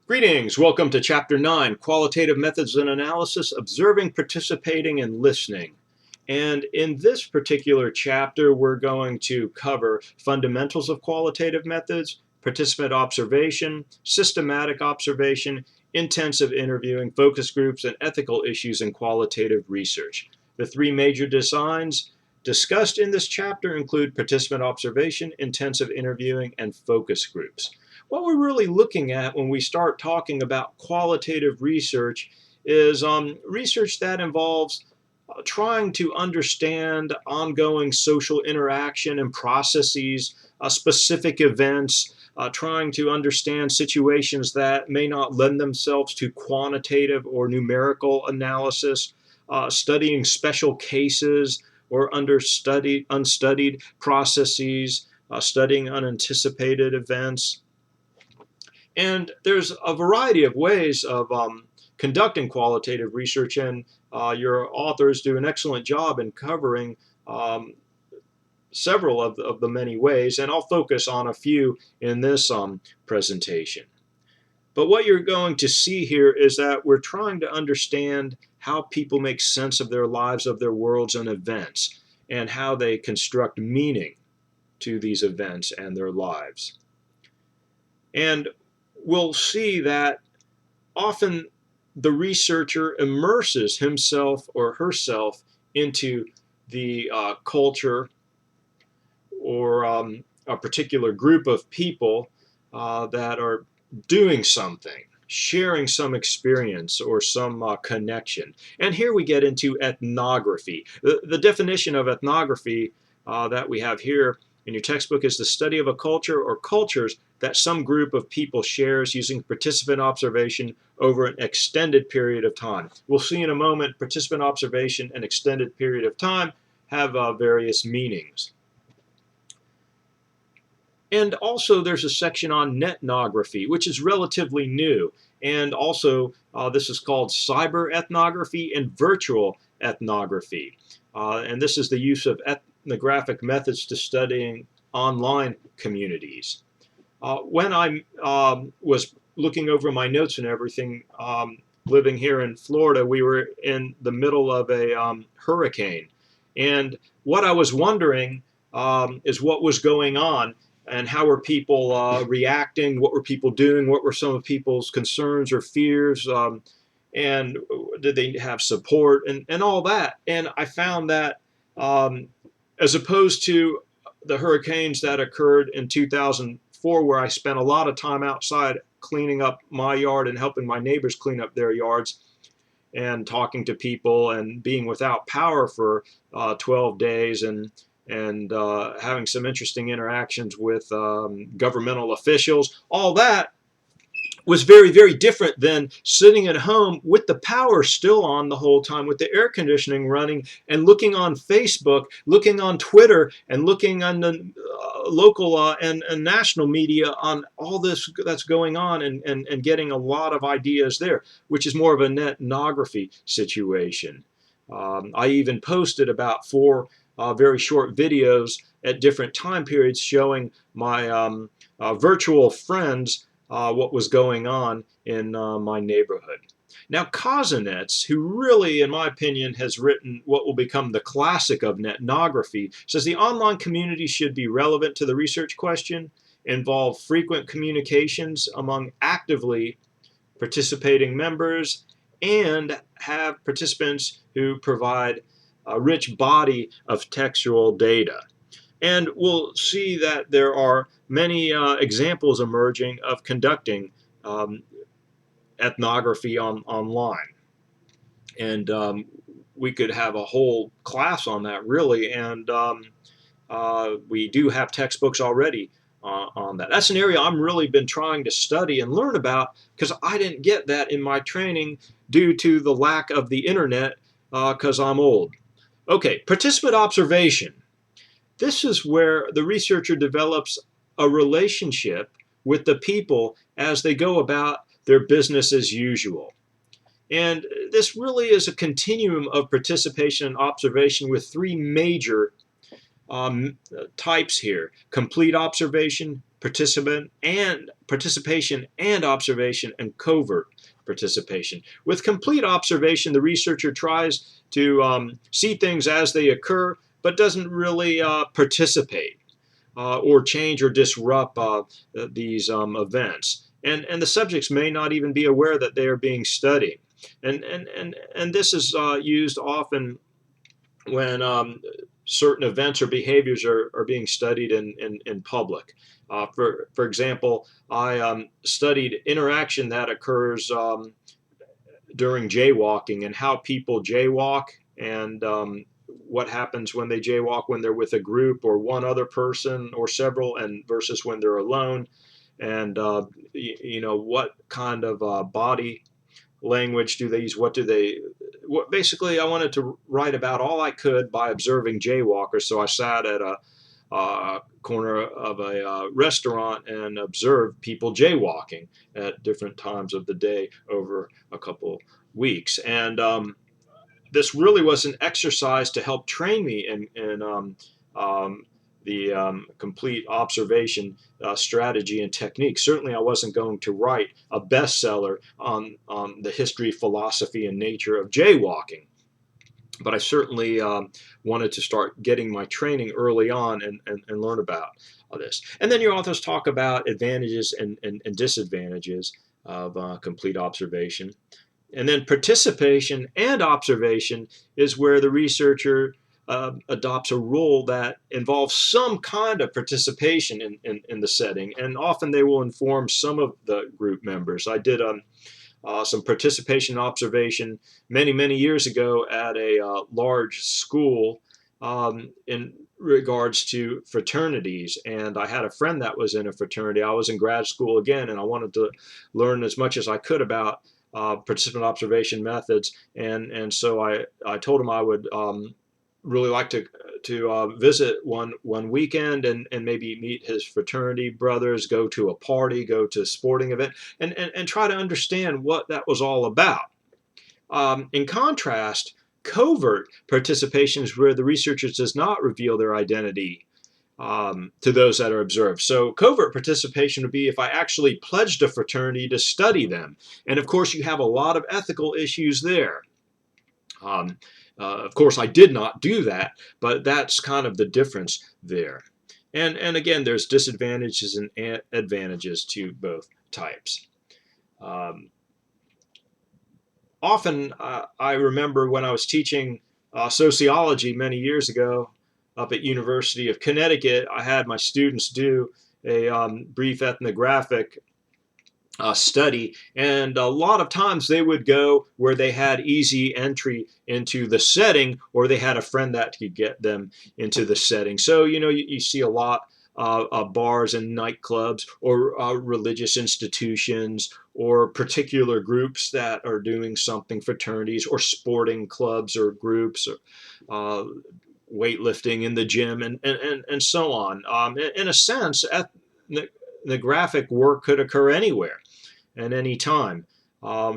Greetings, welcome to Chapter 9, Qualitative Methods and Analysis, Observing, Participating, and Listening. And in this particular chapter, we're going to cover fundamentals of qualitative methods, participant observation, systematic observation, intensive interviewing, focus groups, and ethical issues in qualitative research. The three major designs discussed in this chapter include participant observation, intensive interviewing, and focus groups. What we're really looking at when we start talking about qualitative research is research that involves trying to understand ongoing social interaction and processes, specific events, trying to understand situations that may not lend themselves to quantitative or numerical analysis, studying special cases or unstudied processes, studying unanticipated events. And there's a variety of ways of conducting qualitative research, and your authors do an excellent job in covering several of the many ways, and I'll focus on a few in this presentation. But what you're going to see here is that we're trying to understand how people make sense of their lives, of their worlds and events, and how they construct meaning to these events and their lives. And we'll see that often the researcher immerses himself or herself into the culture or a particular group of people that are doing something, sharing some experience or some connection. And here we get into ethnography. The definition of ethnography that we have here in your textbook is the study of a culture or cultures that some group of people shares using participant observation over an extended period of time. We'll see in a moment participant observation and extended period of time have various meanings. And also there's a section on netnography, which is relatively new. And also this is called cyber ethnography and virtual ethnography. And this is the use of ethnographic methods to studying online communities. When I was looking over my notes and everything, living here in Florida, we were in the middle of a hurricane. And what I was wondering is what was going on and how were people reacting, what were people doing, what were some of people's concerns or fears, and did they have support and all that. And I found that as opposed to the hurricanes that occurred in 2004, where I spent a lot of time outside cleaning up my yard and helping my neighbors clean up their yards and talking to people and being without power for 12 days and having some interesting interactions with governmental officials. All that was very, very different than sitting at home with the power still on the whole time, with the air conditioning running, and looking on Facebook, looking on Twitter, and looking on the local and national media on all this that's going on and getting a lot of ideas there, which is more of an ethnography situation. I even posted about 4 very short videos at different time periods showing my virtual friends what was going on in my neighborhood. Now, Kozinets, who really, in my opinion, has written what will become the classic of nethnography, says the online community should be relevant to the research question, involve frequent communications among actively participating members, and have participants who provide a rich body of textual data. And we'll see that there are many examples emerging of conducting ethnography online. And we could have a whole class on that, really. And we do have textbooks already on that. That's an area I'm really been trying to study and learn about, because I didn't get that in my training due to the lack of the internet, because I'm old. Okay, participant observation. This is where the researcher develops a relationship with the people as they go about their business as usual. And this really is a continuum of participation and observation with 3 major types here: complete observation, participation and observation, and covert participation. With complete observation, the researcher tries to see things as they occur, but doesn't really participate or change or disrupt these events. And the subjects may not even be aware that they are being studied. And this is used often when certain events or behaviors are being studied in public. For example, I studied interaction that occurs during jaywalking and how people jaywalk, and what happens when they jaywalk when they're with a group or one other person or several, and versus when they're alone, and what kind of body language do they use, basically I wanted to write about all I could by observing jaywalkers. So I sat at a corner of a restaurant and observed people jaywalking at different times of the day over a couple weeks. And this really was an exercise to help train me in the complete observation strategy and technique. Certainly I wasn't going to write a bestseller on the history, philosophy, and nature of jaywalking. But I certainly wanted to start getting my training early on and learn about this. And then your authors talk about advantages and disadvantages of complete observation. And then participation and observation is where the researcher adopts a role that involves some kind of participation in the setting. And often they will inform some of the group members. I did some participation and observation many years ago at a large school in regards to fraternities, and I had a friend that was in a fraternity. I was in grad school again, and I wanted to learn as much as I could about participant observation methods, and so I told him I would really like to visit one weekend and maybe meet his fraternity brothers, go to a party, go to a sporting event, and try to understand what that was all about. In contrast, covert participation is where the researchers does not reveal their identity to those that are observed. So covert participation would be if I actually pledged a fraternity to study them. And of course, you have a lot of ethical issues there. Of course, I did not do that, but that's kind of the difference there. And again, there's disadvantages and advantages to both types. Often, I remember when I was teaching sociology many years ago up at University of Connecticut, I had my students do a brief ethnographic study, and a lot of times they would go where they had easy entry into the setting, or they had a friend that could get them into the setting. So you see a lot of bars and nightclubs, or religious institutions, or particular groups that are doing something, fraternities or sporting clubs or groups, or weightlifting in the gym, and so on. In a sense, ethnographic work could occur anywhere at any time.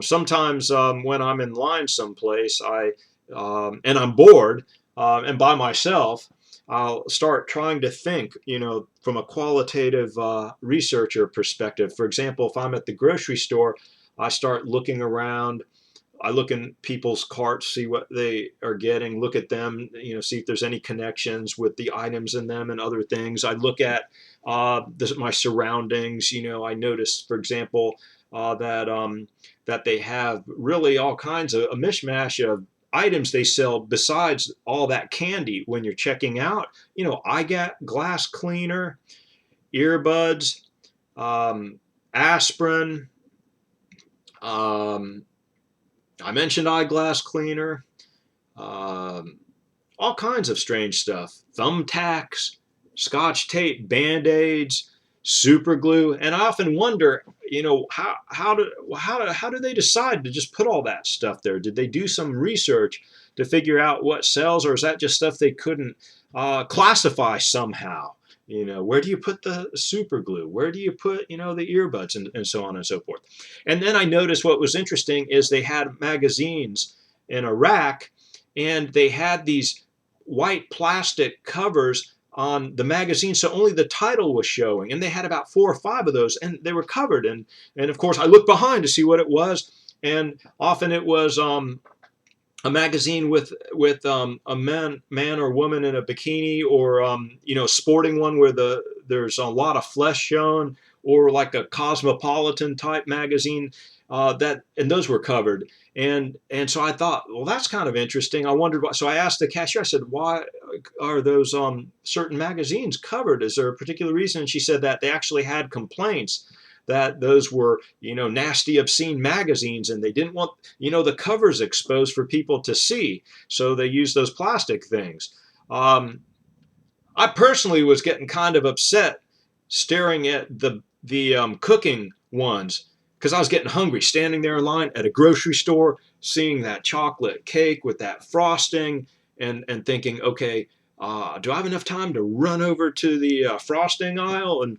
Sometimes when I'm in line someplace, and I'm bored and by myself, I'll start trying to think, from a qualitative researcher perspective. For example, if I'm at the grocery store, I start looking around. I look in people's carts, see what they are getting, look at them, see if there's any connections with the items in them and other things. I look at my surroundings. I noticed, for example, that they have really all kinds of a mishmash of items they sell besides all that candy when you're checking out. I got glass cleaner, earbuds, aspirin, I mentioned eyeglass cleaner, all kinds of strange stuff, thumbtacks, scotch tape, band-aids, super glue. And I often wonder, how do they decide to just put all that stuff there? Did they do some research to figure out what sells, or is that just stuff they couldn't classify somehow? Where do you put the super glue? Where do you put, the earbuds, and so on and so forth? And then I noticed what was interesting is they had magazines in a rack, and they had these white plastic covers on the magazine, so only the title was showing, and they had about 4 or 5 of those, and they were covered. And of course, I looked behind to see what it was, and often it was a magazine with a man or woman in a bikini, or sporting one where there's a lot of flesh shown, or like a cosmopolitan type magazine, and those were covered. And so I thought, well, that's kind of interesting. I wondered why. So I asked the cashier. I said, why are those certain magazines covered? Is there a particular reason? And she said that they actually had complaints that those were, nasty, obscene magazines, and they didn't want, the covers exposed for people to see. So they used those plastic things. I personally was getting kind of upset staring at the cooking ones, because I was getting hungry, standing there in line at a grocery store, seeing that chocolate cake with that frosting, and thinking, okay, do I have enough time to run over to the frosting aisle? And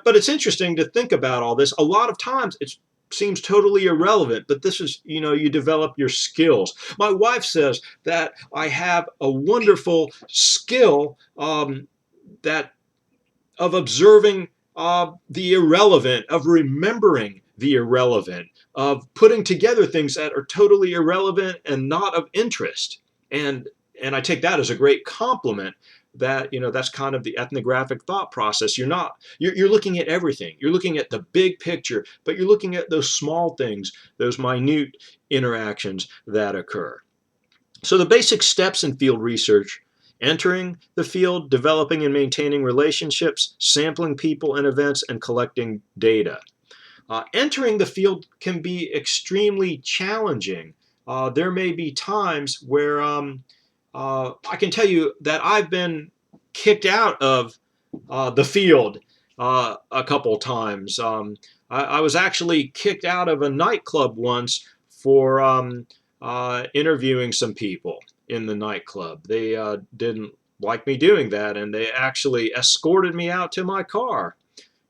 but it's interesting to think about all this. A lot of times it seems totally irrelevant, but this is, you develop your skills. My wife says that I have a wonderful skill that of observing the irrelevant, of remembering the irrelevant, of putting together things that are totally irrelevant and not of interest. And I take that as a great compliment. That that's kind of the ethnographic thought process. You're looking at everything. You're looking at the big picture, but you're looking at those small things, those minute interactions that occur. So the basic steps in field research: entering the field, developing and maintaining relationships, sampling people and events, and collecting data. Entering the field can be extremely challenging. There may be times where I can tell you that I've been kicked out of the field a couple times. I was actually kicked out of a nightclub once for interviewing some people in the nightclub. They didn't like me doing that, and they actually escorted me out to my car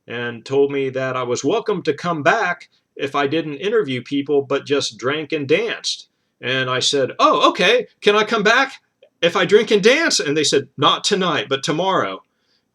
and told me that I was welcome to come back if I didn't interview people but just drank and danced. And I said, oh, okay, can I come back if I drink and dance? And they said, not tonight, but tomorrow.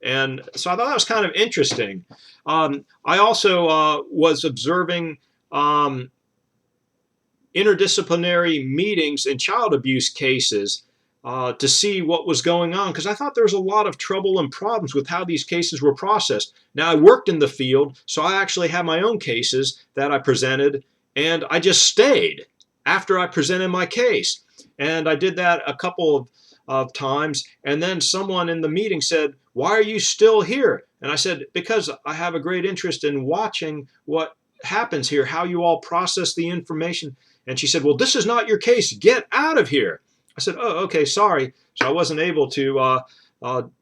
And so I thought that was kind of interesting. I also was observing interdisciplinary meetings in child abuse cases to see what was going on, because I thought there was a lot of trouble and problems with how these cases were processed. Now, I worked in the field, so I actually had my own cases that I presented, and I just stayed after I presented my case. And I did that a couple of times, and then someone in the meeting said, why are you still here? And I said, because I have a great interest in watching what happens here, how you all process the information. And she said, well, this is not your case. Get out of here. I said, oh, okay, sorry. So I wasn't able to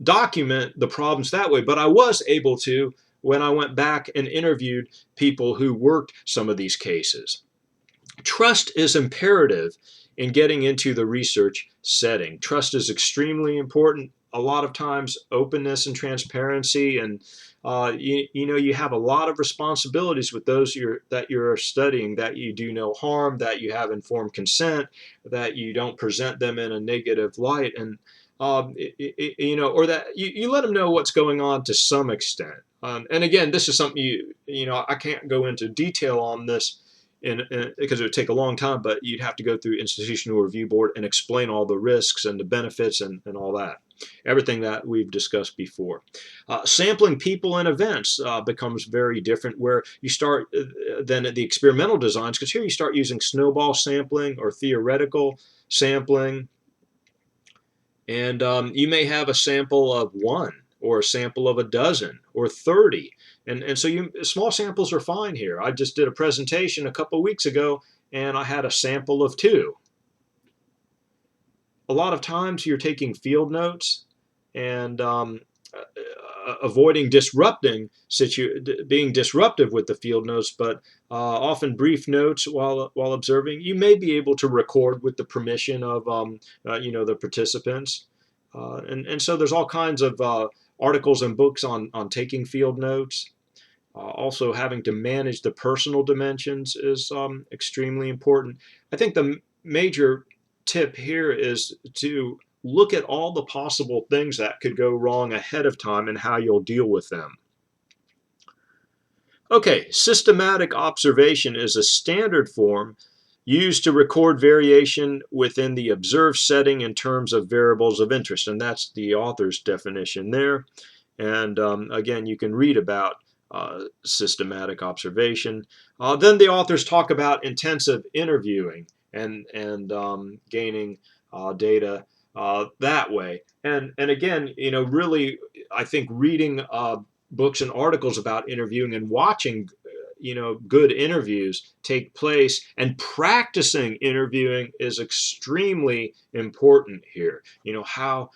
document the problems that way, but I was able to when I went back and interviewed people who worked some of these cases. Trust is imperative in getting into the research setting. Trust is extremely important. A lot of times, openness and transparency, and you have a lot of responsibilities with those that you're studying, that you do no harm, that you have informed consent, that you don't present them in a negative light, and or that you let them know what's going on to some extent. And again, this is something I can't go into detail on this because it would take a long time, but you'd have to go through institutional review board and explain all the risks and the benefits and all that. Everything that we've discussed before. Sampling people and events becomes very different, where you start then at the experimental designs, because here you start using snowball sampling or theoretical sampling. And you may have a sample of 1 or a sample of a dozen or 30. And so small samples are fine here. I just did a presentation a couple weeks ago, and I had a sample of 2. A lot of times you're taking field notes and avoiding being disruptive with the field notes, but often brief notes while observing. You may be able to record with the permission of the participants, and so there's all kinds of articles and books on taking field notes. Also, having to manage the personal dimensions is extremely important. I think the major tip here is to look at all the possible things that could go wrong ahead of time and how you'll deal with them. Okay, systematic observation is a standard form used to record variation within the observed setting in terms of variables of interest, and that's the author's definition there. And again, you can read about systematic observation. Then the authors talk about intensive interviewing and gaining data that way. And again, really, I think reading books and articles about interviewing and watching good interviews take place and practicing interviewing is extremely important here. How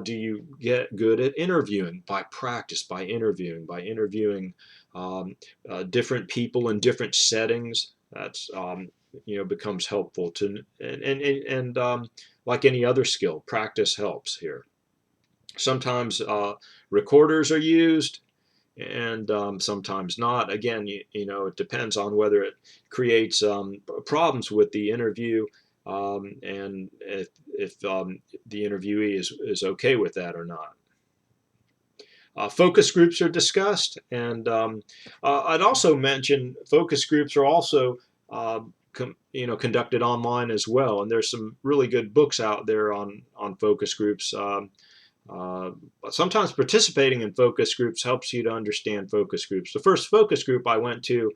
do you get good at interviewing? By practice, by interviewing different people in different settings. That's becomes helpful to, and like any other skill, practice helps here. Sometimes recorders are used, and sometimes not. Again, it depends on whether it creates problems with the interview, and if the interviewee is okay with that or not. Focus groups are discussed, and I'd also mention focus groups are also conducted online as well, and there's some really good books out there on focus groups. Sometimes participating in focus groups helps you to understand focus groups. The first focus group I went to,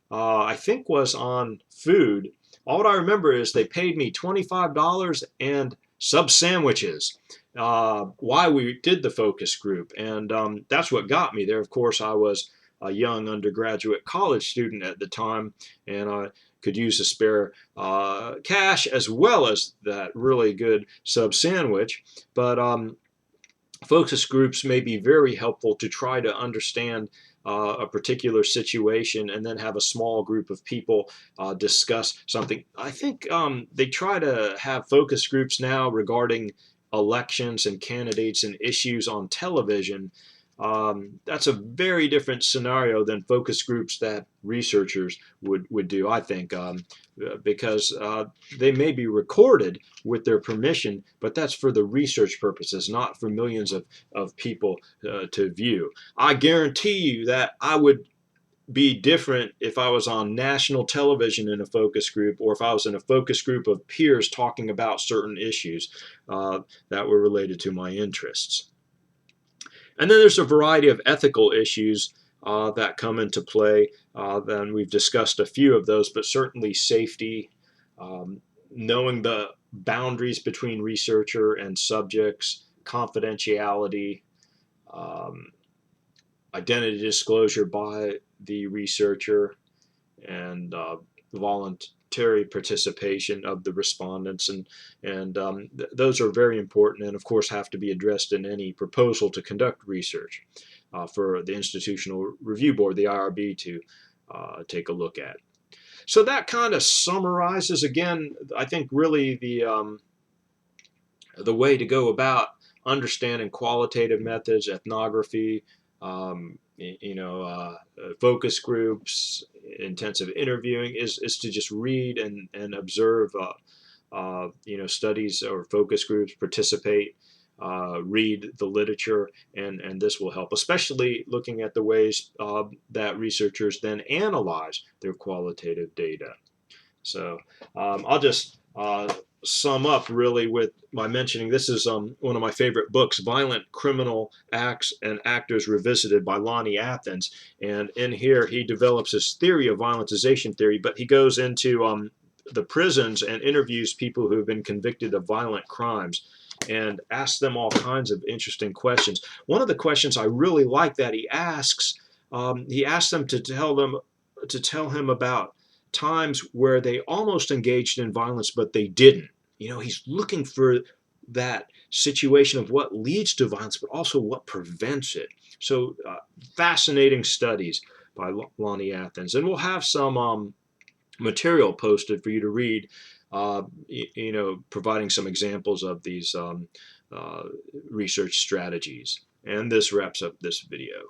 I think, was on food. All I remember is they paid me $25 and sub sandwiches while we did the focus group, and that's what got me there. Of course, I was a young undergraduate college student at the time, and I could use the spare cash as well as that really good sub sandwich. But focus groups may be very helpful to try to understand a particular situation and then have a small group of people discuss something. I think they try to have focus groups now regarding elections and candidates and issues on television. That's a very different scenario than focus groups that researchers would do, I think, because they may be recorded with their permission, but that's for the research purposes, not for millions of people to view. I guarantee you that I would be different if I was on national television in a focus group, or if I was in a focus group of peers talking about certain issues that were related to my interests. And then there's a variety of ethical issues that come into play. Then we've discussed a few of those, but certainly safety, knowing the boundaries between researcher and subjects, confidentiality, identity disclosure by the researcher, and voluntary participation of the respondents, and those are very important, and of course have to be addressed in any proposal to conduct research for the Institutional Review Board, the IRB, to take a look at. So that kind of summarizes, again, I think really the way to go about understanding qualitative methods, ethnography, focus groups, intensive interviewing is to just read and observe studies or focus groups, participate, read the literature, and this will help, especially looking at the ways that researchers then analyze their qualitative data. So I'll just sum up really by mentioning this is one of my favorite books, Violent Criminal Acts and Actors Revisited, by Lonnie Athens. And in here he develops his theory of violentization theory, but he goes into the prisons and interviews people who have been convicted of violent crimes and asks them all kinds of interesting questions. One of the questions I really like that he asks them to tell him about times where they almost engaged in violence, but they didn't. He's looking for that situation of what leads to violence, but also what prevents it. So fascinating studies by Lonnie Athens. And we'll have some material posted for you to read, providing some examples of these research strategies. And this wraps up this video.